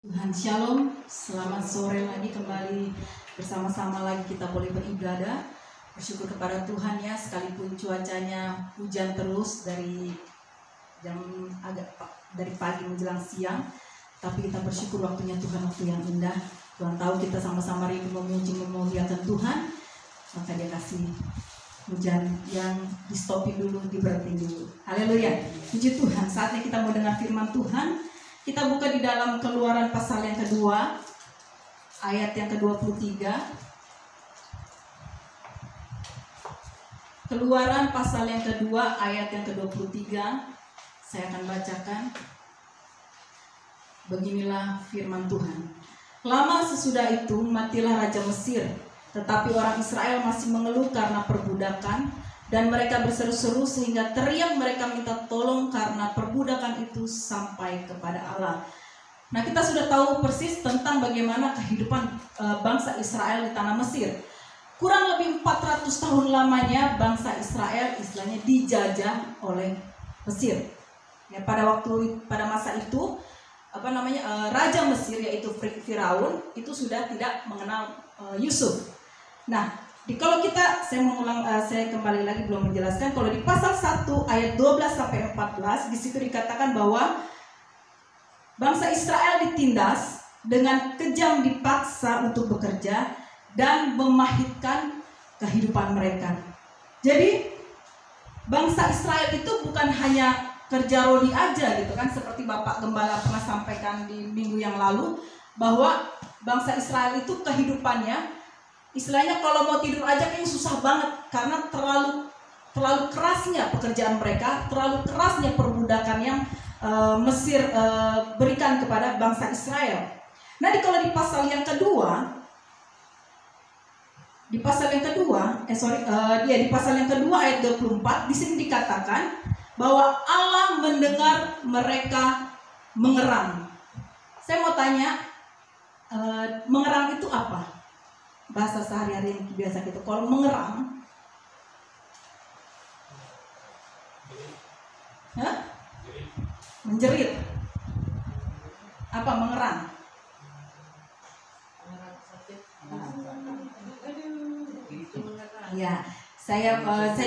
Tuhan Shalom, selamat sore lagi kembali bersama-sama lagi kita boleh beribadah. Bersyukur kepada Tuhan ya, sekalipun cuacanya hujan terus dari pagi menjelang siang, tapi kita bersyukur waktunya Tuhan waktu yang indah. Tuhan tahu kita sama-sama rindu memuji memuliakan Tuhan, maka Dia kasih hujan yang di stopin dulu, diberhentiin dulu. Haleluya, puji Tuhan. Saatnya kita mau dengar firman Tuhan. Kita buka di dalam Keluaran pasal yang kedua, ayat yang ke-23. Keluaran pasal yang kedua, ayat yang ke-23. Saya akan bacakan. Beginilah firman Tuhan. Lama sesudah itu, matilah Raja Mesir. Tetapi orang Israel masih mengeluh karena perbudakan. Dan mereka berseru-seru sehingga teriak mereka minta tolong karena perbudakan itu sampai kepada Allah. Nah, kita sudah tahu persis tentang bagaimana kehidupan bangsa Israel di tanah Mesir. Kurang lebih 400 tahun lamanya bangsa Israel istilahnya dijajah oleh Mesir. Ya, pada masa itu Raja Mesir yaitu Firaun itu sudah tidak mengenal Yusuf. Nah, saya kembali lagi belum menjelaskan. Kalau di pasal 1 ayat 12 sampai 14 di situ dikatakan bahwa bangsa Israel ditindas dengan kejam, dipaksa untuk bekerja dan memahitkan kehidupan mereka. Jadi bangsa Israel itu bukan hanya kerja rodi aja gitu kan, seperti Bapak Gembala pernah sampaikan di minggu yang lalu bahwa bangsa Israel itu kehidupannya istilahnya kalau mau tidur aja kayaknya susah banget karena terlalu kerasnya pekerjaan mereka, terlalu kerasnya perbudakan yang Mesir berikan kepada bangsa Israel. Nah, kalau di pasal yang kedua ayat 24 di sini dikatakan bahwa Allah mendengar mereka mengerang. Saya mau tanya, mengerang itu apa? Bahasa sehari-hari yang biasa gitu. Kalau mengerang, menjerit. Apa mengerang? Ya, saya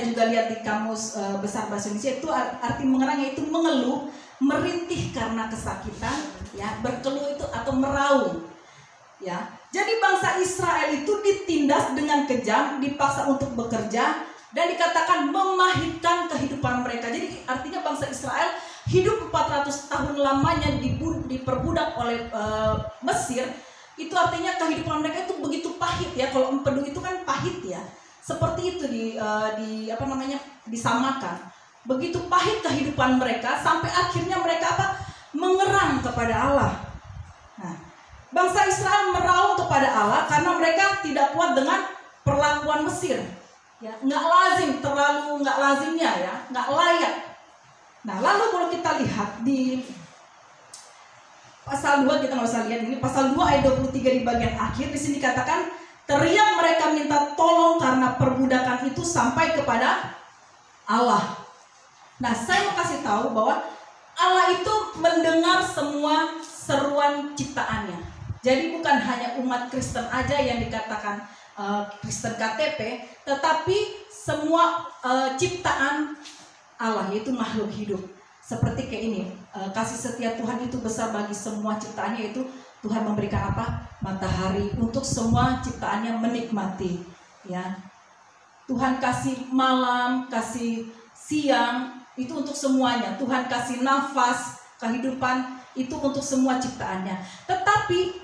juga lihat di kamus besar bahasa Indonesia itu arti mengerang yaitu mengeluh, merintih karena kesakitan, ya, berkeluh itu atau meraung. Ya, jadi bangsa Israel itu ditindas dengan kejam, dipaksa untuk bekerja dan dikatakan memahitkan kehidupan mereka. Jadi artinya bangsa Israel hidup 400 tahun lamanya diperbudak oleh Mesir. Itu artinya kehidupan mereka itu begitu pahit ya. Kalau empedu itu kan pahit ya. Seperti itu disamakan. Begitu pahit kehidupan mereka sampai akhirnya mereka mengerang kepada Allah. Nah, bangsa Israel meraung kepada Allah karena mereka tidak kuat dengan perlakuan Mesir. Ya, nggak lazimnya ya, nggak layak. Nah, lalu kalau kita lihat di pasal 2, kita nggak usah lihat ini, pasal 2 ayat 23 di bagian akhir, di sini dikatakan teriak mereka minta tolong karena perbudakan itu sampai kepada Allah. Nah, saya mau kasih tahu bahwa Allah itu mendengar semua seruan ciptaannya. Jadi bukan hanya umat Kristen aja yang dikatakan Kristen KTP, tetapi semua ciptaan Allah, yaitu makhluk hidup. Seperti kayak ini, kasih setia Tuhan itu besar bagi semua ciptaannya, yaitu Tuhan memberikan matahari untuk semua ciptaannya menikmati. Ya, Tuhan kasih malam, kasih siang, itu untuk semuanya. Tuhan kasih nafas, kehidupan, itu untuk semua ciptaannya. Tetapi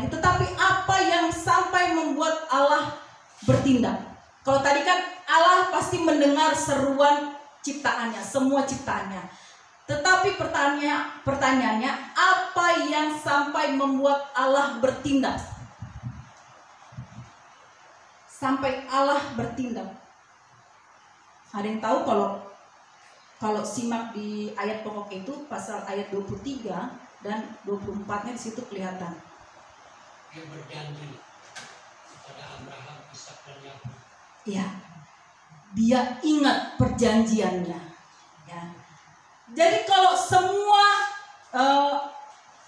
Tetapi apa yang sampai membuat Allah bertindak? Kalau tadi kan Allah pasti mendengar seruan ciptaannya, semua ciptaannya. Tetapi pertanyaannya, apa yang sampai membuat Allah bertindak? Sampai Allah bertindak. Ada yang tahu? Kalau simak di ayat pokok itu, pasal ayat 23 dan 24-nya di situ kelihatan. Dia berjanji kepada Abraham, Ishak dan Yakub. Ya, dia ingat perjanjiannya. Ya. Jadi kalau semua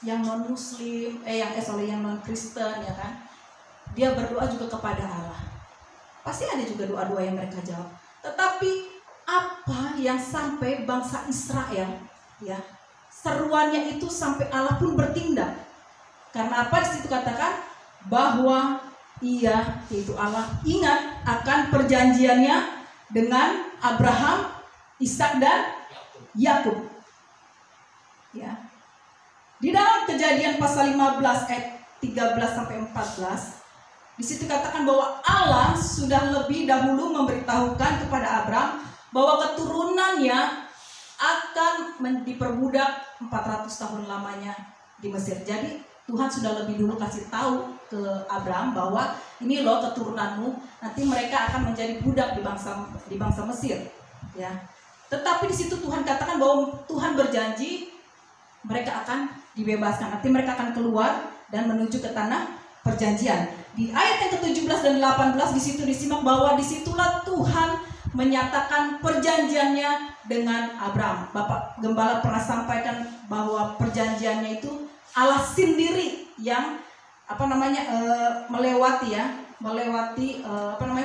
yang non Muslim, yang non Kristen, ya kan, dia berdoa juga kepada Allah. Pasti ada juga doa-doa yang mereka jawab. Tetapi apa yang sampai bangsa Israel, ya, seruannya itu sampai Allah pun bertindak. Karena apa? Di situ katakan bahwa Ia, yaitu Allah, ingat akan perjanjiannya dengan Abraham, Ishak dan Yakub. Ya. Di dalam Kejadian pasal 15 ayat 13 sampai 14, di situ katakan bahwa Allah sudah lebih dahulu memberitahukan kepada Abraham bahwa keturunannya akan diperbudak 400 tahun lamanya di Mesir. Jadi Tuhan sudah lebih dulu kasih tahu ke Abraham bahwa ini loh keturunanmu, nanti mereka akan menjadi budak di bangsa Mesir, ya. Tetapi di situ Tuhan katakan bahwa Tuhan berjanji mereka akan dibebaskan, nanti mereka akan keluar dan menuju ke tanah perjanjian. Di ayat yang ke-17 dan 18 di situ disimak bahwa disitulah Tuhan menyatakan perjanjiannya dengan Abraham. Bapak Gembala pernah sampaikan bahwa perjanjiannya itu Allah sendiri yang melewati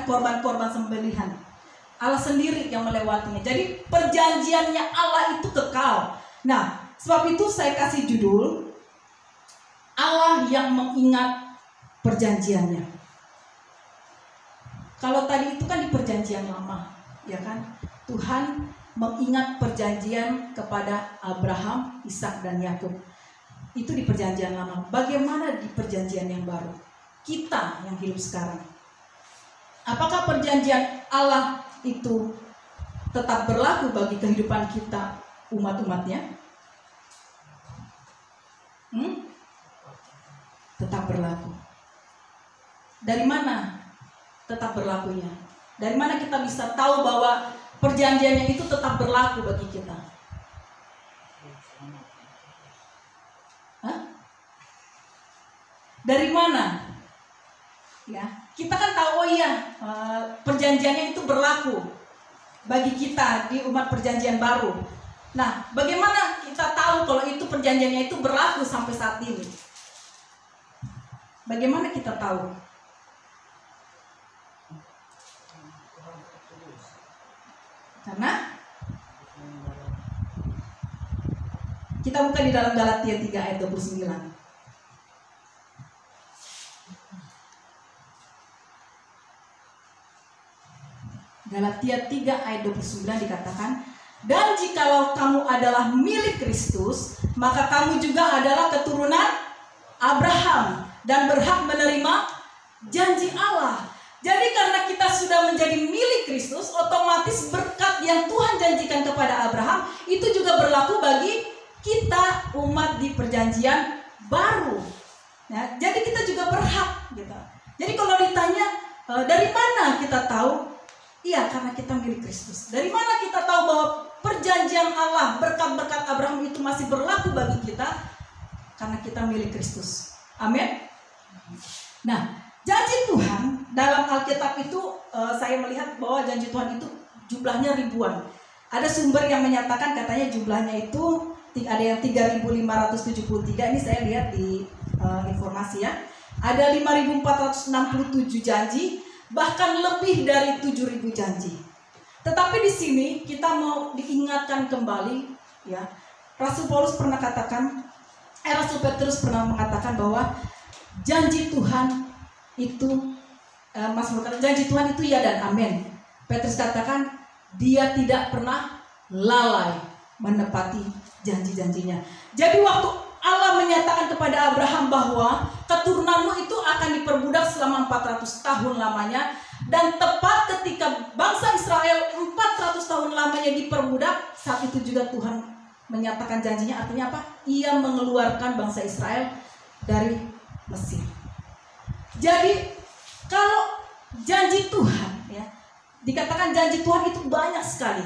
korban-korban sembelihan. Allah sendiri yang melewatinya. Jadi perjanjiannya Allah itu kekal. Nah, sebab itu saya kasih judul Allah yang mengingat perjanjiannya. Kalau tadi itu kan di perjanjian lama, ya kan? Tuhan mengingat perjanjian kepada Abraham, Ishak dan Yakub. Itu di perjanjian lama. Bagaimana di perjanjian yang baru? Kita yang hidup sekarang. Apakah perjanjian Allah itu tetap berlaku bagi kehidupan kita, umat-umatnya? Tetap berlaku. Dari mana tetap berlakunya? Dari mana kita bisa tahu bahwa perjanjiannya itu tetap berlaku bagi kita? Dari mana? Ya, kita kan tahu perjanjiannya itu berlaku bagi kita di umat perjanjian baru. Nah, bagaimana kita tahu kalau itu perjanjiannya itu berlaku sampai saat ini? Bagaimana kita tahu? Karena kita buka di dalam Galatia 3 ayat 29. Galatia 3 ayat 29 dikatakan, dan jikalau kamu adalah milik Kristus, maka kamu juga adalah keturunan Abraham dan berhak menerima janji Allah. Jadi karena kita sudah menjadi milik Kristus, otomatis berkat yang Tuhan janjikan kepada Abraham itu juga berlaku bagi kita umat di perjanjian baru. Ya, jadi kita juga berhak gitu. Jadi kalau ditanya dari mana kita tahu? Iya, karena kita milik Kristus. Dari mana kita tahu bahwa perjanjian Allah, berkat-berkat Abraham itu masih berlaku bagi kita? Karena kita milik Kristus. Amin. Nah, janji Tuhan dalam Alkitab itu saya melihat bahwa janji Tuhan itu jumlahnya ribuan. Ada sumber yang menyatakan katanya jumlahnya itu ada yang 3.573. Ini saya lihat di informasi ya. Ada 5.467 janji. Bahkan lebih dari 7.000 janji. Tetapi di sini kita mau diingatkan kembali, ya. Rasul Paulus pernah katakan, Rasul Petrus pernah mengatakan bahwa janji Tuhan itu, janji Tuhan itu ya dan amin. Petrus katakan dia tidak pernah lalai menepati janji-janjinya. Jadi waktu Allah menyatakan kepada Abraham bahwa keturunanmu itu akan diperbudak selama 400 tahun lamanya, dan tepat ketika bangsa Israel 400 tahun lamanya diperbudak, saat itu juga Tuhan menyatakan janjinya. Artinya apa? Ia mengeluarkan bangsa Israel dari Mesir. Jadi kalau janji Tuhan, ya, dikatakan janji Tuhan itu banyak sekali.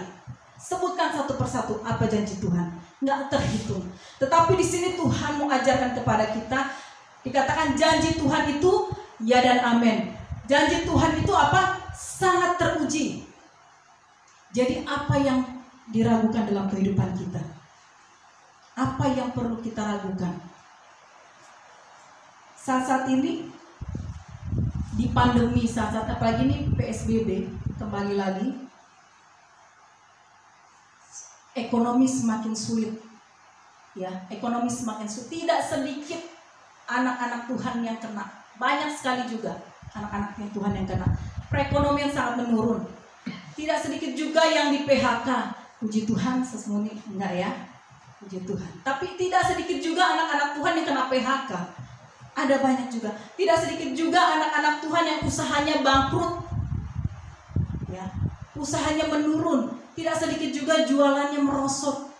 Sebutkan satu persatu apa janji Tuhan, nggak terhitung. Tetapi di sini Tuhan mengajarkan kepada kita, dikatakan janji Tuhan itu ya dan amin. Janji Tuhan itu apa? Sangat teruji. Jadi apa yang diragukan dalam kehidupan kita? Apa yang perlu kita ragukan? saat-saat ini di pandemi, saat-saat apalagi ini PSBB, kembali lagi, ekonomi semakin sulit, ya, ekonomi semakin sulit. Tidak sedikit anak-anak Tuhan yang kena, banyak sekali juga anak-anaknya Tuhan yang kena. Perekonomian sangat menurun. Tidak sedikit juga yang di PHK. Puji Tuhan, sesungguhnya enggak ya, puji Tuhan. Tapi tidak sedikit juga anak-anak Tuhan yang kena PHK. Ada banyak juga. Tidak sedikit juga anak-anak Tuhan yang usahanya bangkrut, ya, usahanya menurun. Tidak sedikit juga jualannya merosot.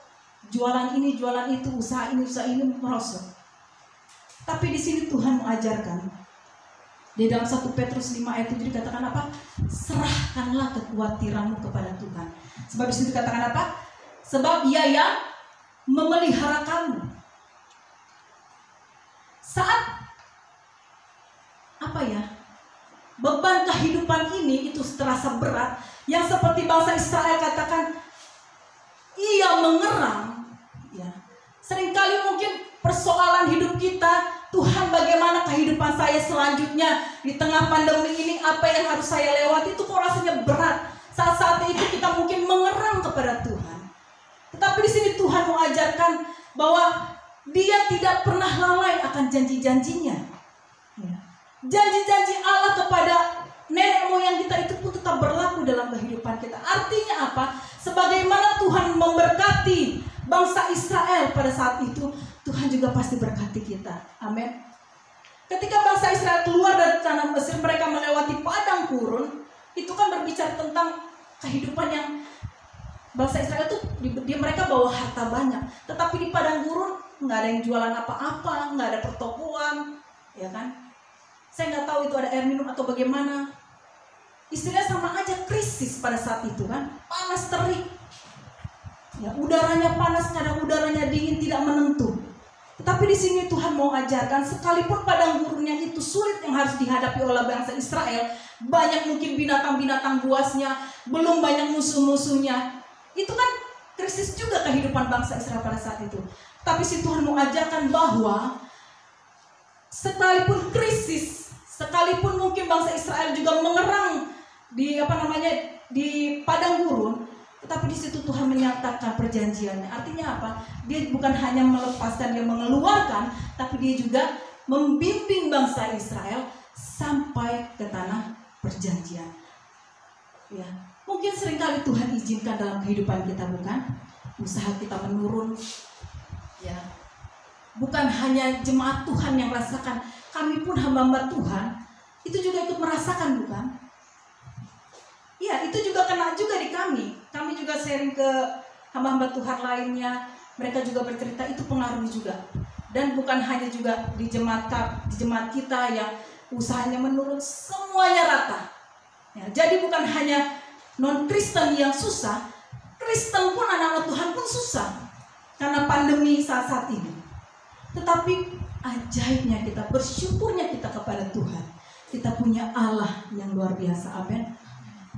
Jualan ini, jualan itu, usaha ini merosot. Tapi di sini Tuhan mengajarkan. Di dalam 1 Petrus 5 ayat 7 dikatakan apa? Serahkanlah kekhawatiranmu kepada Tuhan. Sebab di situ dikatakan apa? Sebab Dia yang memelihara kamu. Saat apa ya? Beban kehidupan ini itu terasa berat, yang seperti bangsa Israel katakan, ia mengerang, ya. Seringkali mungkin persoalan hidup kita, Tuhan bagaimana kehidupan saya selanjutnya di tengah pandemi ini, apa yang harus saya lewati, itu kok rasanya berat. Saat-saat itu kita mungkin mengerang kepada Tuhan. Tetapi di sini Tuhan mengajarkan bahwa Dia tidak pernah lalai akan janji-janjinya. Ya. Janji-janji Allah kepada nenek moyang kita itu pun tetap berlaku dalam kehidupan kita. Artinya apa? Sebagaimana Tuhan memberkati bangsa Israel pada saat itu, Tuhan juga pasti berkati kita. Amin. Ketika bangsa Israel keluar dari tanah Mesir, mereka melewati padang gurun. Itu kan berbicara tentang kehidupan yang bangsa Israel itu mereka bawa harta banyak, tetapi di padang gurun nggak ada yang jualan apa-apa, nggak ada pertokoan, ya kan? Saya nggak tahu itu ada air minum atau bagaimana. Istilahnya sama aja krisis pada saat itu kan, panas terik. Ya, udaranya panas, kadang udaranya dingin, tidak menentu. Tetapi di sini Tuhan mau ajarkan, sekalipun padang gurun yang itu sulit yang harus dihadapi oleh bangsa Israel, banyak mungkin binatang-binatang buasnya, belum banyak musuh-musuhnya. Itu kan krisis juga kehidupan bangsa Israel pada saat itu. Tapi si Tuhan mau ajarkan bahwa sekalipun krisis, sekalipun mungkin bangsa Israel juga mengerang di padang gurun, tetapi di situ Tuhan menyatakan perjanjiannya. Artinya apa? Dia bukan hanya melepaskan, dia mengeluarkan, tapi dia juga membimbing bangsa Israel sampai ke tanah perjanjian. Ya, mungkin seringkali Tuhan izinkan dalam kehidupan kita, bukan? Usaha kita menurun. Ya. Bukan hanya jemaat Tuhan yang rasakan, kami pun hamba-hamba Tuhan itu juga ikut merasakan, bukan? Ya, itu juga kena juga di kami. Kami juga sharing ke hamba-hamba Tuhan lainnya. Mereka juga bercerita, itu pengaruh juga. Dan bukan hanya juga di jemaat kita yang usahanya menurun, semuanya rata. Ya, jadi bukan hanya non-Kristen yang susah, Kristen pun, anak-anak Tuhan pun susah karena pandemi saat ini. Tetapi ajaibnya kita, bersyukurnya kita kepada Tuhan, kita punya Allah yang luar biasa. Amin.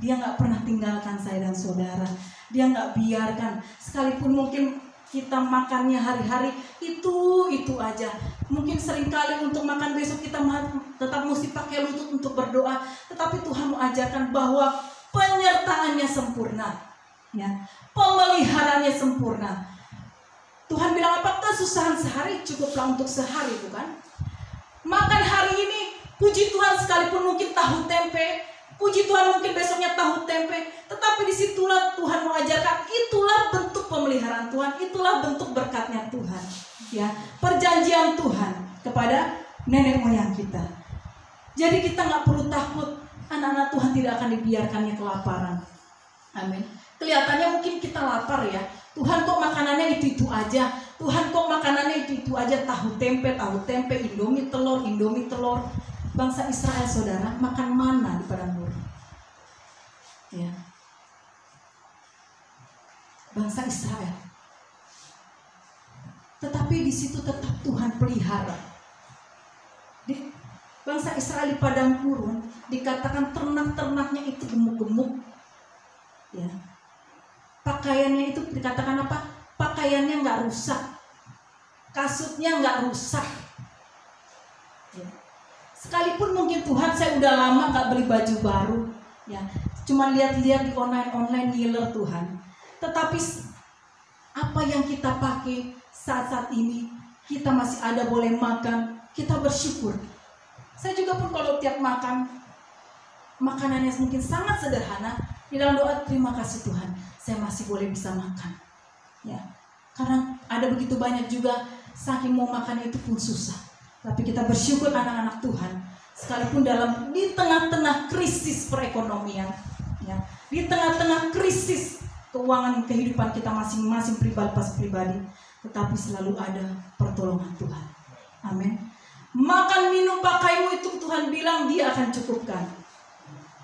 Dia gak pernah tinggalkan saya dan saudara. Dia gak biarkan, sekalipun mungkin kita makannya hari-hari itu aja. Mungkin seringkali untuk makan besok kita tetap mesti pakai lutut untuk berdoa. Tetapi Tuhan mengajarkan bahwa penyertaannya sempurna, ya, pemeliharaannya sempurna. Tuhan bilang, apakah kesusahan sehari cukuplah untuk sehari, bukan? Makan hari ini, puji Tuhan, sekalipun mungkin tahu tempe, puji Tuhan mungkin besoknya tahu tempe, tetapi disitulah Tuhan mengajarkan, itulah bentuk pemeliharaan Tuhan, itulah bentuk berkatnya Tuhan, ya, perjanjian Tuhan kepada nenek moyang kita. Jadi kita nggak perlu takut, anak-anak Tuhan tidak akan dibiarkannya kelaparan. Amin. Kelihatannya mungkin kita lapar ya, Tuhan kok makanannya itu aja, Tuhan kok makanannya itu aja, tahu tempe, Indomie telur. Bangsa Israel, saudara, makan mana di padang gurun? Ya. Bangsa Israel. Tetapi di situ tetap Tuhan pelihara. Di bangsa Israel di padang gurun dikatakan ternak-ternaknya itu gemuk-gemuk. Ya. Pakaiannya itu dikatakan apa? Pakaiannya nggak rusak, kasutnya nggak rusak. Ya. Sekalipun mungkin Tuhan saya udah lama gak beli baju baru, ya, cuma lihat-lihat di online ngiler Tuhan. Tetapi apa yang kita pakai saat-saat ini, kita masih ada boleh makan, kita bersyukur. Saya juga pun kalau tiap makan, makanannya mungkin sangat sederhana, di dalam doa terima kasih Tuhan, saya masih boleh bisa makan. Ya, karena ada begitu banyak juga saking mau makan itu pun susah. Tapi kita bersyukur anak-anak Tuhan, sekalipun di tengah-tengah krisis perekonomian, ya, di tengah-tengah krisis keuangan kehidupan kita masing-masing pribadi, tetapi selalu ada pertolongan Tuhan. Amin. Makan, minum, pakaimu itu Tuhan bilang Dia akan cukupkan.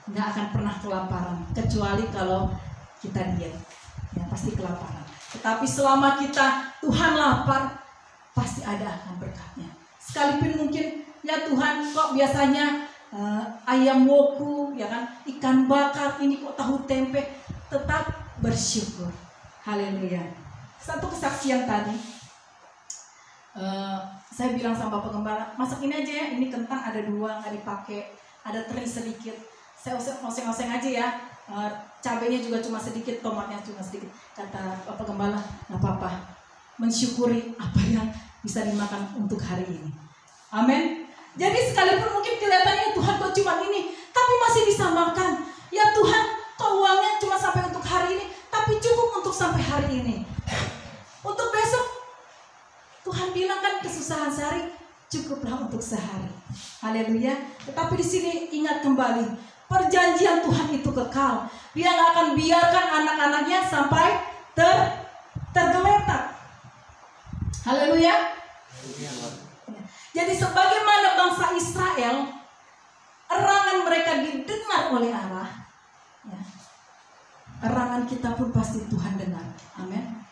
Nggak akan pernah kelaparan, kecuali kalau kita diet, ya pasti kelaparan. Tetapi selama kita Tuhan lapar, pasti ada akan berkatnya. Sekalipun mungkin ya Tuhan kok biasanya ayam woku, ya kan, ikan bakar, ini kok tahu tempe, tetap bersyukur. Haleluya. Satu kesaksian tadi, saya bilang sama Bapak Gembala, masak ini aja ya, ini kentang ada 2 nggak dipakai, ada teri sedikit, saya oseng-oseng aja ya, cabenya juga cuma sedikit, tomatnya cuma sedikit. Kata Bapak Gembala, nggak apa-apa, mensyukuri apa yang bisa dimakan untuk hari ini. Amin. Jadi sekalipun mungkin kelihatannya Tuhan kok cuma ini, tapi masih bisa makan. Ya Tuhan, kok uangnya cuma sampai untuk hari ini, tapi cukup untuk sampai hari ini. Untuk besok, Tuhan bilang kan kesusahan sehari, cukuplah untuk sehari. Haleluya. Tetapi di sini ingat kembali, perjanjian Tuhan itu kekal. Dia nggak akan biarkan anak-anaknya sampai tergeletak. Haleluya. Jadi sebagaimana bangsa Israel, erangan mereka didengar oleh Allah, ya, erangan kita pun pasti Tuhan dengar. Amin.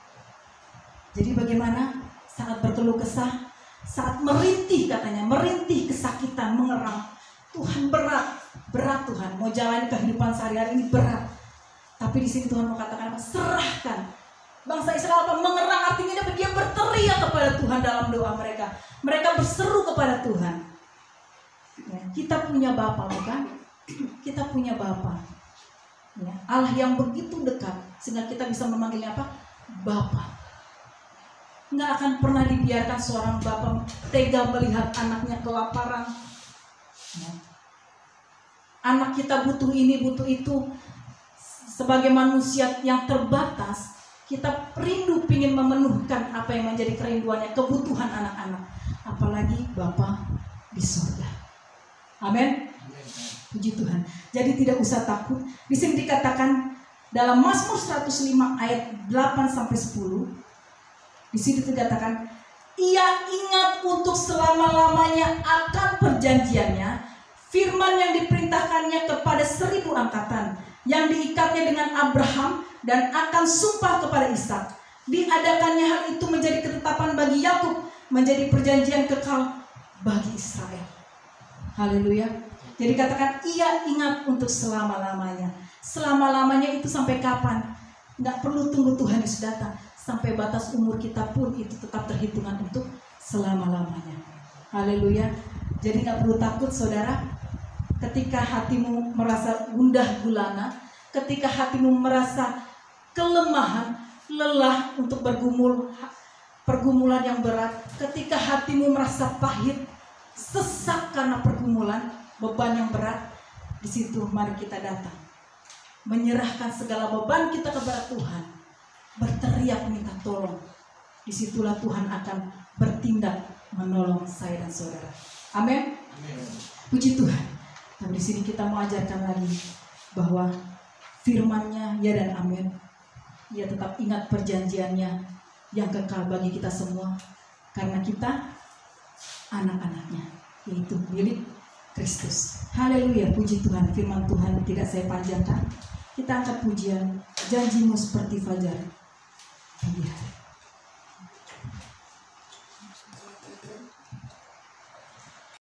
Jadi bagaimana saat berkeluh kesah, saat merintih, katanya merintih kesakitan, mengerang, Tuhan berat Tuhan, mau jalani kehidupan sehari-hari ini berat. Tapi di sini Tuhan mau katakan apa? Serahkan. Bangsa Israel apa? Mengerang, artinya dia berteriak kepada Tuhan dalam doa mereka. Mereka berseru kepada Tuhan. Ya, kita punya Bapa, bukan? Kita punya Bapa. Ya, Allah yang begitu dekat sehingga kita bisa memanggilnya apa? Bapa. Nggak akan pernah dibiarkan seorang Bapa tega melihat anaknya kelaparan. Ya. Anak kita butuh ini, butuh itu. Sebagai manusia yang terbatas, kita rindu ingin memenuhkan apa yang menjadi kerinduannya, kebutuhan anak-anak. Apalagi Bapa di surga. Amin. Puji Tuhan. Jadi tidak usah takut. Di sini dikatakan dalam Mazmur 105 ayat 8-10. Di sini dikatakan, Ia ingat untuk selama-lamanya akan perjanjiannya, firman yang diperintahkannya kepada 1000 angkatan, yang diikatnya dengan Abraham dan akan sumpah kepada Ishak. Diadakannya hal itu menjadi ketetapan bagi Yakub, menjadi perjanjian kekal bagi Israel. Haleluya. Jadi katakan, Ia ingat untuk selama-lamanya. Selama-lamanya itu sampai kapan? Nggak perlu tunggu Tuhan Yesus datang. Sampai batas umur kita pun itu tetap terhitungan untuk selama-lamanya. Haleluya. Jadi nggak perlu takut saudara. Ketika hatimu merasa gundah gulana, ketika hatimu merasa kelemahan, lelah untuk pergumulan yang berat, ketika hatimu merasa pahit, sesak karena pergumulan, beban yang berat, di situ mari kita datang, menyerahkan segala beban kita kepada Tuhan, berteriak minta tolong. Disitulah Tuhan akan bertindak menolong saya dan saudara. Amin. Puji Tuhan. Nah, di sini kita mau ajarkan lagi bahwa firman-Nya ya dan amin. Ia tetap ingat perjanjiannya yang kekal bagi kita semua, karena kita anak-anaknya, yaitu milik Kristus. Haleluya, puji Tuhan. Firman Tuhan tidak saya panjangkan. Kita angkat pujian, janjimu seperti fajar pagi hari.